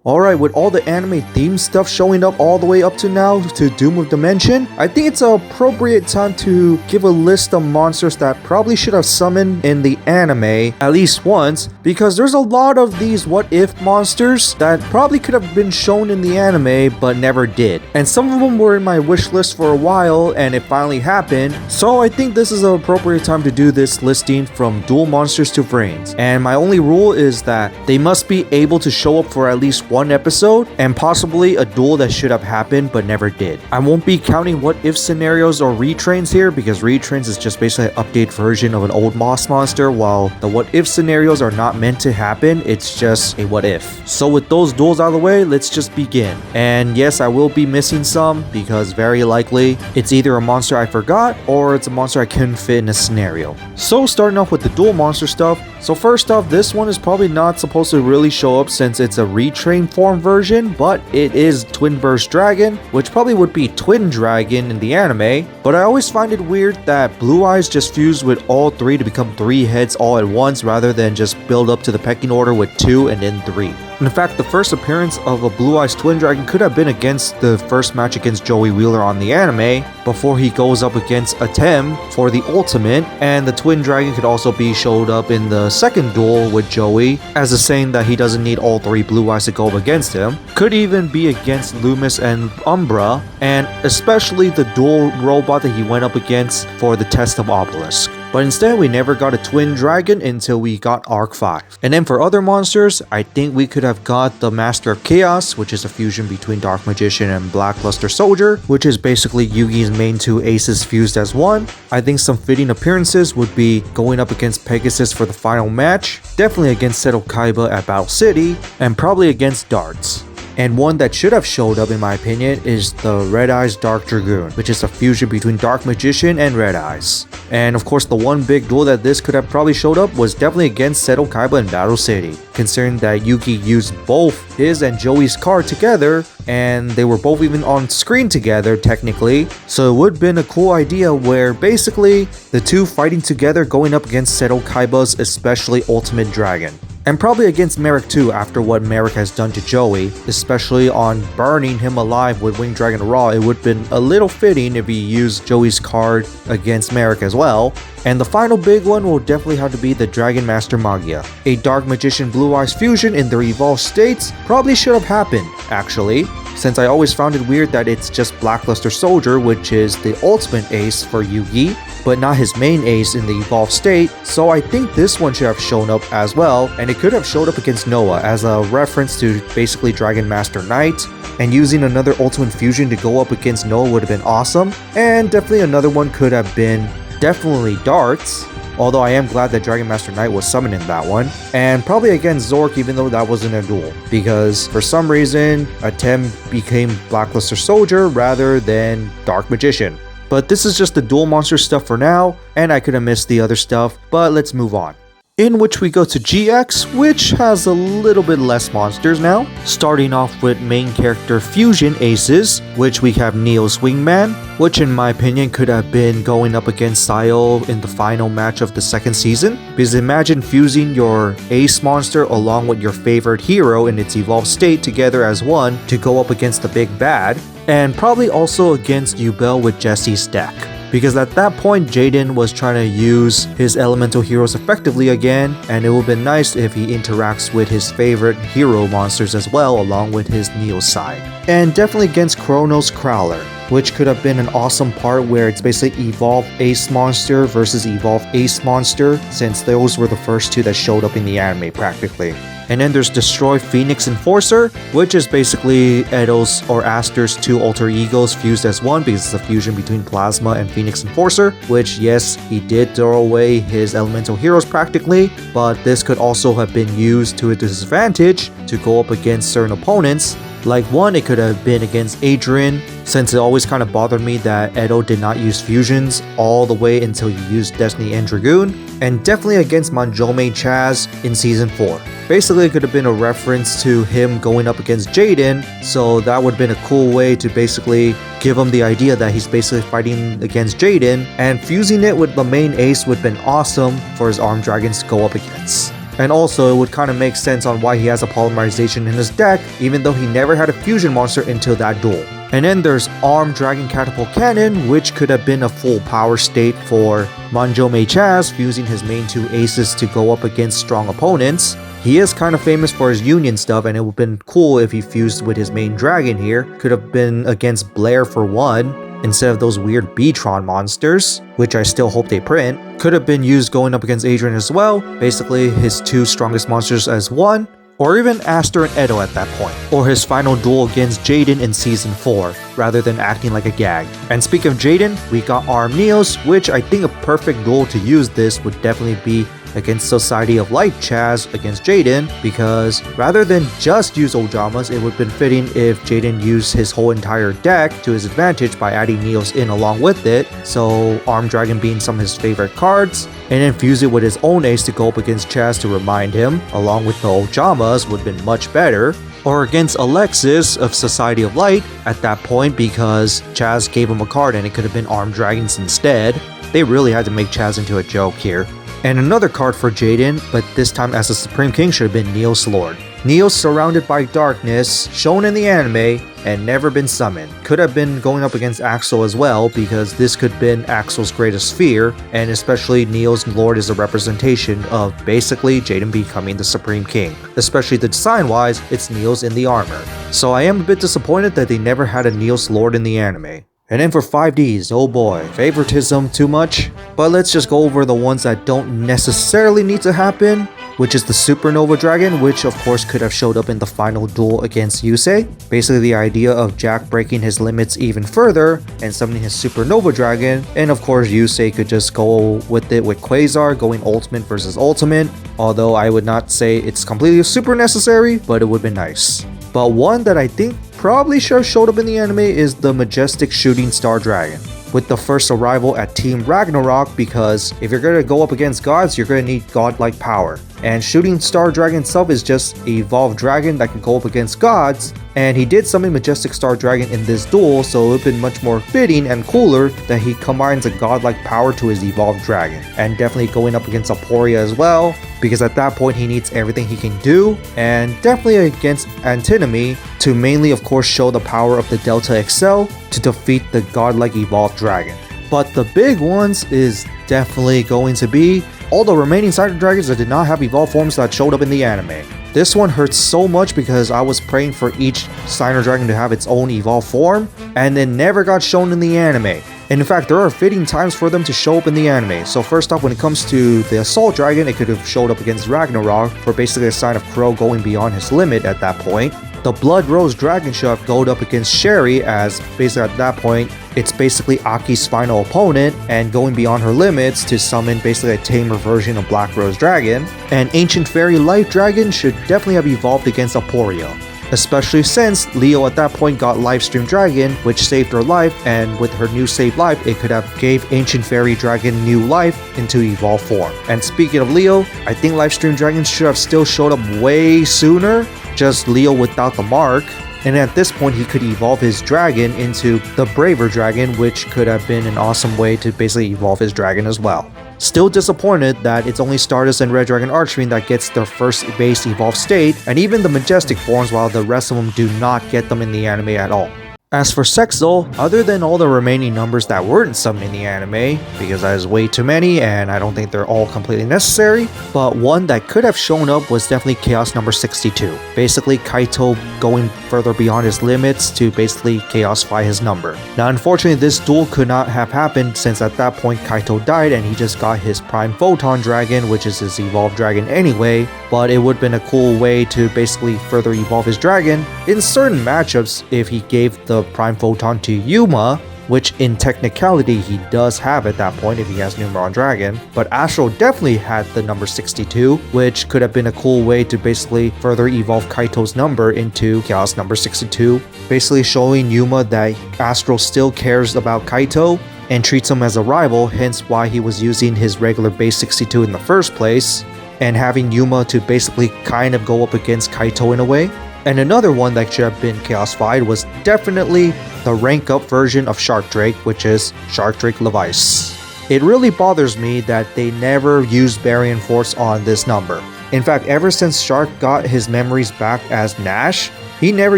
Alright, with all the anime theme stuff showing up all the way up to now to Doom of Dimension, I think it's an appropriate time to give a list of monsters that probably should have summoned in the anime at least once, because there's a lot of these what if monsters that probably could have been shown in the anime but never did. And some of them were in my wish list for a while and it finally happened, so I think this is an appropriate time to do this listing from Duel Monsters to Vrains. And my only rule is that they must be able to show up for at least one episode and possibly a duel that should have happened but never did. I won't be counting what if scenarios or retrains here, because retrains is just basically an updated version of an old boss monster, while the what if scenarios are not meant to happen, it's just a what if. So with those duels out of the way, let's just begin. And yes, I will be missing some because very likely it's either a monster I forgot or it's a monster I couldn't fit in a scenario. So starting off with the duel monster stuff. So first off, this one is probably not supposed to really show up since it's a retrain form version, but it is Twinverse Dragon, which probably would be Twin Dragon in the anime. But I always find it weird that Blue Eyes just fused with all three to become 3 heads all at once rather than just build up to the pecking order with 2 and then 3. In fact, the first appearance of a Blue Eyes Twin Dragon could have been against the first match against Joey Wheeler on the anime, before he goes up against Atem for the ultimate, and the Twin Dragon could also be showed up in the second duel with Joey, as a saying that he doesn't need all 3 Blue Eyes to go up against him. Could even be against Loomis and Umbra, and especially the dual robot that he went up against for the test of Obelisk. But instead, we never got a Twin Dragon until we got Arc 5. And then for other monsters, I think we could have got the Master of Chaos, which is a fusion between Dark Magician and Blackluster Soldier, which is basically Yugi's main 2 aces fused as one. I think some fitting appearances would be going up against Pegasus for the final match, definitely against Seto Kaiba at Battle City, and probably against Darts. And one that should have showed up in my opinion is the Red Eyes Dark Dragoon, which is a fusion between Dark Magician and Red Eyes. And of course, the one big duel that this could have probably showed up was definitely against Seto Kaiba in Battle City, considering that Yugi used both his and Joey's card together, and they were both even on screen together technically, so it would have been a cool idea where basically the two fighting together going up against Seto Kaiba's especially Ultimate Dragon. And probably against Merrick too, after what Merrick has done to Joey, especially on burning him alive with Winged Dragon Raw. It would have been a little fitting if he used Joey's card against Merrick as well. And the final big one will definitely have to be the Dragon Master Magia. A Dark Magician Blue Eyes fusion in their evolved states probably should have happened, actually, since I always found it weird that it's just Blackluster Soldier, which is the ultimate ace for Yugi, but not his main ace in the evolved state, so I think this one should have shown up as well, and it could have showed up against Noah as a reference to basically Dragon Master Knight, and using another ultimate fusion to go up against Noah would have been awesome. And definitely another one could have been definitely Darts, although I am glad that Dragon Master Knight was summoned in that one, and probably against Zork even though that wasn't a duel, because for some reason Atem became Blackluster Soldier rather than Dark Magician. But this is just the duel monster stuff for now, and I could have missed the other stuff, but let's move on. In which we go to GX, which has a little bit less monsters now. Starting off with main character fusion aces, which we have Neo's Wingman, which in my opinion could have been going up against Sayo in the final match of the second season. Because imagine fusing your ace monster along with your favorite hero in its evolved state together as one to go up against the big bad, and probably also against Yubel with Jesse's deck. Because at that point, Jaden was trying to use his elemental heroes effectively again, and it would have been nice if he interacts with his favorite hero monsters as well along with his Neo side. And definitely against Chronos Crowler, which could have been an awesome part where it's basically evolved ace monster versus evolved ace monster, since those were the first 2 that showed up in the anime practically. And then there's Destroy Phoenix Enforcer, which is basically Edo's or Aster's 2 alter egos fused as one, because it's a fusion between Plasma and Phoenix Enforcer, which yes, he did throw away his elemental heroes practically, but this could also have been used to his disadvantage to go up against certain opponents. Like one, it could have been against Adrian, since it always kind of bothered me that Edo did not use fusions all the way until he used Destiny and Dragoon, and definitely against Manjome Chaz in Season 4. Basically, it could have been a reference to him going up against Jaden, so that would have been a cool way to basically give him the idea that he's basically fighting against Jaden, and fusing it with the main ace would have been awesome for his armed dragons to go up against. And also, it would kind of make sense on why he has a polymerization in his deck, even though he never had a fusion monster until that duel. And then there's Armed Dragon Catapult Cannon, which could have been a full power state for Manjome Chaz, fusing his main 2 aces to go up against strong opponents. He is kind of famous for his union stuff, and it would have been cool if he fused with his main dragon here. Could have been against Blair for 1, instead of those weird Beatron monsters, which I still hope they print. Could have been used going up against Adrian as well, basically his 2 strongest monsters as 1, or even Aster and Edo at that point, or his final duel against Jaden in Season 4, rather than acting like a gag. And speaking of Jaden, we got Arm Neos, which I think a perfect duel to use this would definitely be against Society of Light Chaz against Jaden, because rather than just use Ojamas, it would have been fitting if Jaden used his whole entire deck to his advantage by adding Neos in along with it, so Armed Dragon being some of his favorite cards, and then fuse it with his own ace to go up against Chaz to remind him, along with the Ojamas would have been much better. Or against Alexis of Society of Light at that point, because Chaz gave him a card and it could have been Armed Dragons instead. They really had to make Chaz into a joke here. And another card for Jaden, but this time as a Supreme King, should have been Neos Lord. Neos surrounded by darkness, shown in the anime, and never been summoned. Could have been going up against Axel as well, because this could have been Axel's greatest fear, and especially Neos Lord is a representation of basically Jaden becoming the Supreme King. Especially the design-wise, it's Neos in the armor. So I am a bit disappointed that they never had a Neos Lord in the anime. And then for 5Ds, oh boy, favoritism too much? But let's just go over the ones that don't necessarily need to happen, which is the Supernova Dragon, which of course could have showed up in the final duel against Yusei. Basically the idea of Jack breaking his limits even further and summoning his Supernova Dragon, and of course Yusei could just go with it with Quasar, going ultimate versus ultimate, although I would not say it's completely super necessary, but it would be nice. But one that I think probably should have showed up in the anime is the Majestic Shooting Star Dragon, with the first arrival at Team Ragnarok, because if you're going to go up against gods, you're going to need godlike power. And Shooting Star Dragon itself is just an evolved dragon that can go up against gods, and he did summon Majestic Star Dragon in this duel, so it would have been much more fitting and cooler that he combines a godlike power to his evolved dragon. And definitely going up against Aporia as well, because at that point he needs everything he can do, and definitely against Antinomy to mainly of course show the power of the Delta XL to defeat the godlike evolved dragon. But the big ones is definitely going to be all the remaining Cyber Dragons that did not have evolved forms that showed up in the anime. This one hurts so much because I was praying for each Cyber Dragon to have its own evolved form, and it never got shown in the anime. And in fact, there are fitting times for them to show up in the anime. So first off, when it comes to the Assault Dragon, it could have showed up against Ragnarok for basically a sign of Crow going beyond his limit at that point. The Blood Rose Dragon should have gone up against Sherry, as basically at that point, it's basically Aki's final opponent and going beyond her limits to summon basically a tamer version of Black Rose Dragon. And Ancient Fairy Life Dragon should definitely have evolved against Aporia, especially since Leo at that point got Livestream Dragon, which saved her life, and with her new saved life, it could have gave Ancient Fairy Dragon new life into evolved form. And speaking of Leo, I think Livestream Dragon should have still showed up way sooner, just Leo without the mark. And at this point, he could evolve his dragon into the Braver Dragon, which could have been an awesome way to basically evolve his dragon as well. Still disappointed that it's only Stardust and Red Dragon Archfiend that gets their first base evolved state, and even the Majestic forms, while the rest of them do not get them in the anime at all. As for Zexal, other than all the remaining numbers that weren't summoned in the anime, because that is way too many and I don't think they're all completely necessary, but one that could have shown up was definitely Chaos number 62. Basically Kaito going further beyond his limits to basically chaosify his number. Now unfortunately this duel could not have happened since at that point Kaito died and he just got his Prime Photon Dragon, which is his evolved dragon anyway, but it would have been a cool way to basically further evolve his dragon in certain matchups if he gave the Prime Photon to Yuma, which in technicality he does have at that point if he has Numeron Dragon, but Astro definitely had the number 62, which could have been a cool way to basically further evolve Kaito's number into Chaos number 62, basically showing Yuma that Astro still cares about Kaito and treats him as a rival, hence why he was using his regular base 62 in the first place, and having Yuma to basically kind of go up against Kaito in a way. And another one that should have been chaosified was definitely the rank up version of Shark Drake, which is Shark Drake Levice. It really bothers me that they never used Baryon Force on this number. In fact, ever since Shark got his memories back as Nash, he never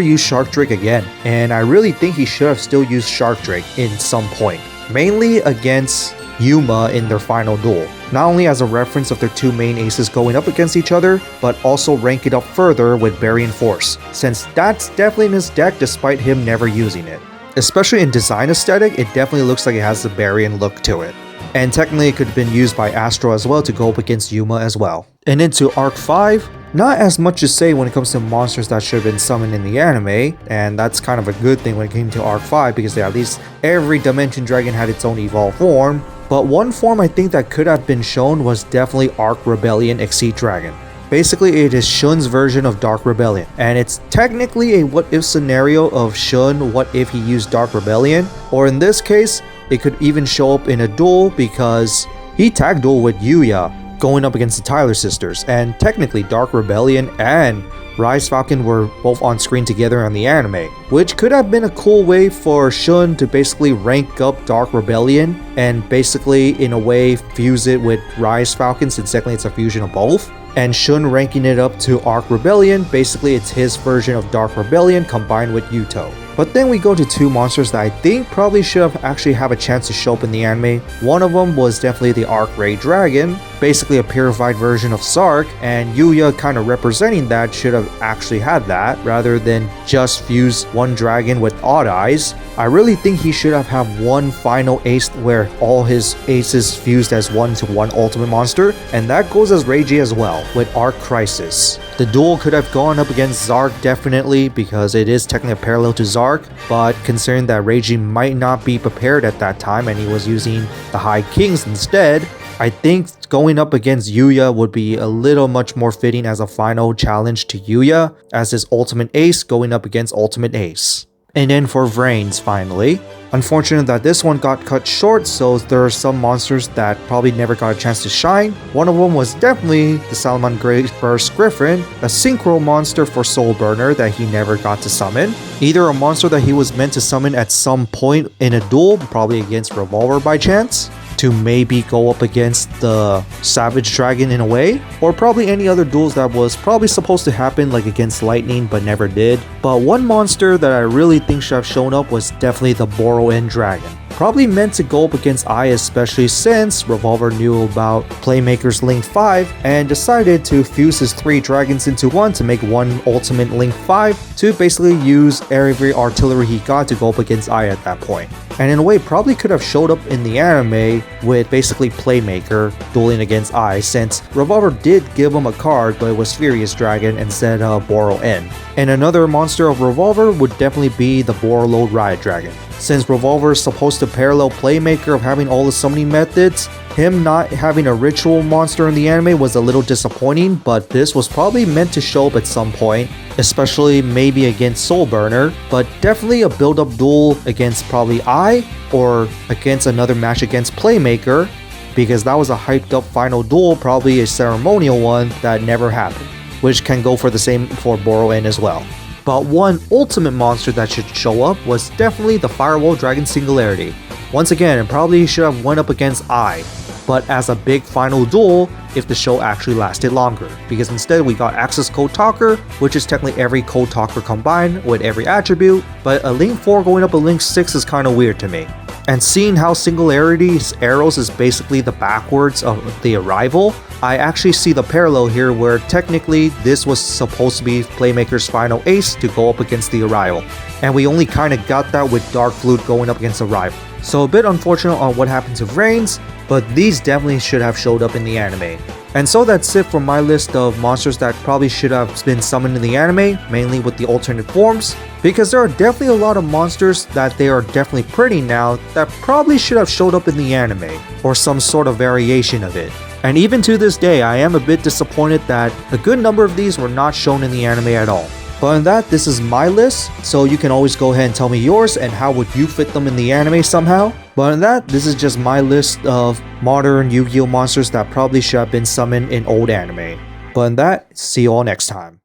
used Shark Drake again, and I really think he should have still used Shark Drake in some point, mainly against Yuma in their final duel. Not only as a reference of their two main aces going up against each other, but also rank it up further with Baryon Force, since that's definitely in his deck despite him never using it. Especially in design aesthetic, it definitely looks like it has the Baryon look to it. And technically it could have been used by Astro as well to go up against Yuma as well. And into Arc 5, not as much to say when it comes to monsters that should have been summoned in the anime, and that's kind of a good thing when it came to Arc 5 because at least every Dimension Dragon had its own evolved form. But one form I think that could have been shown was definitely Arc Rebellion Exceed Dragon. Basically, it is Shun's version of Dark Rebellion, and it's technically a what-if scenario of Shun what if he used Dark Rebellion, or in this case, it could even show up in a duel because he tag duel with Yuya going up against the Tyler sisters, and technically Dark Rebellion and Rise Falcon were both on screen together on the anime, which could have been a cool way for Shun to basically rank up Dark Rebellion and basically in a way fuse it with Rise Falcon since technically it's a fusion of both. And Shun ranking it up to Arc Rebellion, basically it's his version of Dark Rebellion combined with Yuto. But then we go to two monsters that I think probably should have actually have a chance to show up in the anime. One of them was definitely the Arc Ray Dragon, basically a purified version of Sark, and Yuya kind of representing that should have actually had that rather than just fuse one dragon with Odd Eyes. I really think he should have had one final ace where all his aces fused as one-to-one ultimate monster, and that goes as Reiji as well with Arc Crisis. The duel could have gone up against Zark definitely because it is technically a parallel to Zark, but considering that Reiji might not be prepared at that time and he was using the High Kings instead, I think going up against Yuya would be a little much more fitting as a final challenge to Yuya as his ultimate ace going up against ultimate ace. And then for Vrains finally. Unfortunate that this one got cut short, so there are some monsters that probably never got a chance to shine. One of them was definitely the Salomon Great Burst Griffin, a synchro monster for Soul Burner that he never got to summon. Either a monster that he was meant to summon at some point in a duel, probably against Revolver by chance, to maybe go up against the Savage Dragon in a way, or probably any other duels that was probably supposed to happen like against Lightning but never did. But one monster that I really think should have shown up was definitely the Boro-In Dragon. Probably meant to go up against Ai, especially since Revolver knew about Playmaker's Link 5 and decided to fuse his 3 dragons into one to make one ultimate Link 5 to basically use every artillery he got to go up against Ai at that point. And in a way probably could have showed up in the anime with basically Playmaker dueling against Ai, since Revolver did give him a card but it was Furious Dragon instead of Boro-In. And another monster of Revolver would definitely be the Borload Riot Dragon. Since Revolver is supposed to parallel Playmaker of having all the summoning methods, him not having a ritual monster in the anime was a little disappointing, but this was probably meant to show up at some point, especially maybe against Soul Burner, but definitely a build-up duel against probably Ai or against another match against Playmaker, because that was a hyped up final duel, probably a ceremonial one that never happened, which can go for the same for Boro-In as well. But one ultimate monster that should show up was definitely the Firewall Dragon Singularity. Once again, it probably should have went up against Ai, but as a big final duel if the show actually lasted longer, because instead we got Access Code Talker, which is technically every Code Talker combined with every attribute, but a Link 4 going up a Link 6 is kind of weird to me. And seeing how Singularity's arrows is basically the backwards of the Arrival, I actually see the parallel here where technically this was supposed to be Playmaker's final ace to go up against the Arrival. And we only kind of got that with Dark Flute going up against Arrival. So a bit unfortunate on what happened to Vrains, but these definitely should have showed up in the anime. And so that's it for my list of monsters that probably should have been summoned in the anime, mainly with the alternate forms, because there are definitely a lot of monsters that they are definitely pretty now that probably should have showed up in the anime, or some sort of variation of it. And even to this day, I am a bit disappointed that a good number of these were not shown in the anime at all. But on that, this is my list, so you can always go ahead and tell me yours and how would you fit them in the anime somehow. But on that, this is just my list of modern Yu-Gi-Oh monsters that probably should have been summoned in old anime. But on that, see you all next time.